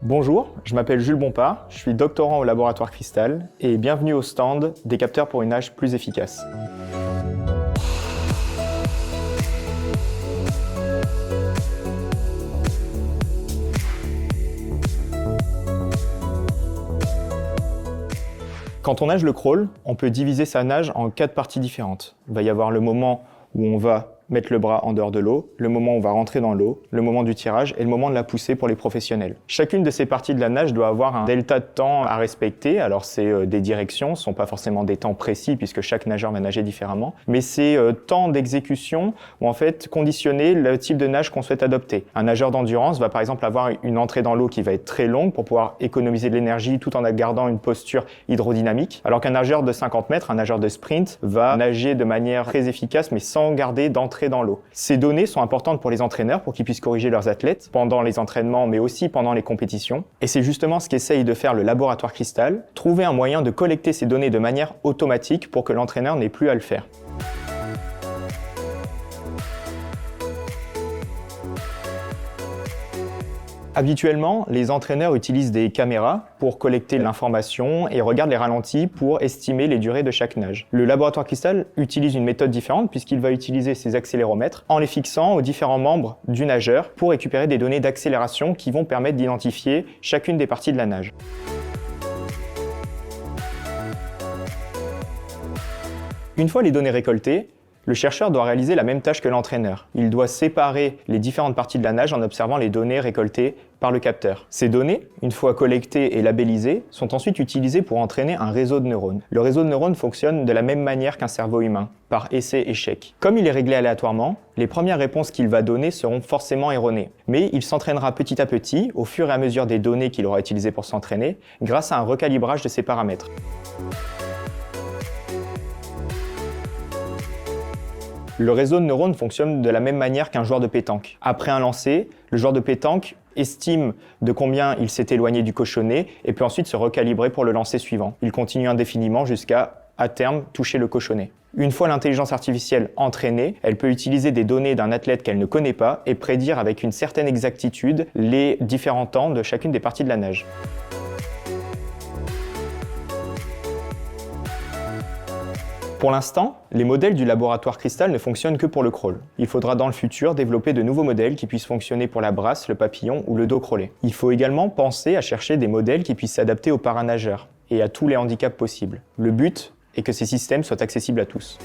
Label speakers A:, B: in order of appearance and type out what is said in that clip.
A: Bonjour, je m'appelle Jules Bompard, je suis doctorant au laboratoire Cristal et bienvenue au stand des capteurs pour une nage plus efficace. Quand on nage le crawl, on peut diviser sa nage en 4 parties différentes. Il va y avoir le moment où on va mettre le bras en dehors de l'eau, le moment où on va rentrer dans l'eau, le moment du tirage et le moment de la poussée pour les professionnels. Chacune de ces parties de la nage doit avoir un delta de temps à respecter. Alors c'est des directions, ce ne sont pas forcément des temps précis puisque chaque nageur va nager différemment, mais c'est temps d'exécution ou en fait conditionner le type de nage qu'on souhaite adopter. Un nageur d'endurance va par exemple avoir une entrée dans l'eau qui va être très longue pour pouvoir économiser de l'énergie tout en gardant une posture hydrodynamique, alors qu'un nageur de 50 mètres, un nageur de sprint, va nager de manière très efficace mais sans garder d'entrée dans l'eau. Ces données sont importantes pour les entraîneurs pour qu'ils puissent corriger leurs athlètes pendant les entraînements mais aussi pendant les compétitions. Et c'est justement ce qu'essaye de faire le laboratoire Cristal, trouver un moyen de collecter ces données de manière automatique pour que l'entraîneur n'ait plus à le faire. Habituellement, les entraîneurs utilisent des caméras pour collecter l'information et regardent les ralentis pour estimer les durées de chaque nage. Le laboratoire Cristal utilise une méthode différente puisqu'il va utiliser ses accéléromètres en les fixant aux différents membres du nageur pour récupérer des données d'accélération qui vont permettre d'identifier chacune des parties de la nage. Une fois les données récoltées, le chercheur doit réaliser la même tâche que l'entraîneur. Il doit séparer les différentes parties de la nage en observant les données récoltées par le capteur. Ces données, une fois collectées et labellisées, sont ensuite utilisées pour entraîner un réseau de neurones. Le réseau de neurones fonctionne de la même manière qu'un cerveau humain, par essai-échec. Comme il est réglé aléatoirement, les premières réponses qu'il va donner seront forcément erronées. Mais il s'entraînera petit à petit, au fur et à mesure des données qu'il aura utilisées pour s'entraîner, grâce à un recalibrage de ses paramètres. Le réseau de neurones fonctionne de la même manière qu'un joueur de pétanque. Après un lancer, le joueur de pétanque estime de combien il s'est éloigné du cochonnet et peut ensuite se recalibrer pour le lancer suivant. Il continue indéfiniment jusqu'à, à terme, toucher le cochonnet. Une fois l'intelligence artificielle entraînée, elle peut utiliser des données d'un athlète qu'elle ne connaît pas et prédire avec une certaine exactitude les différents temps de chacune des parties de la nage. Pour l'instant, les modèles du laboratoire Cristal ne fonctionnent que pour le crawl. Il faudra dans le futur développer de nouveaux modèles qui puissent fonctionner pour la brasse, le papillon ou le dos crawlé. Il faut également penser à chercher des modèles qui puissent s'adapter aux paranageurs et à tous les handicaps possibles. Le but est que ces systèmes soient accessibles à tous.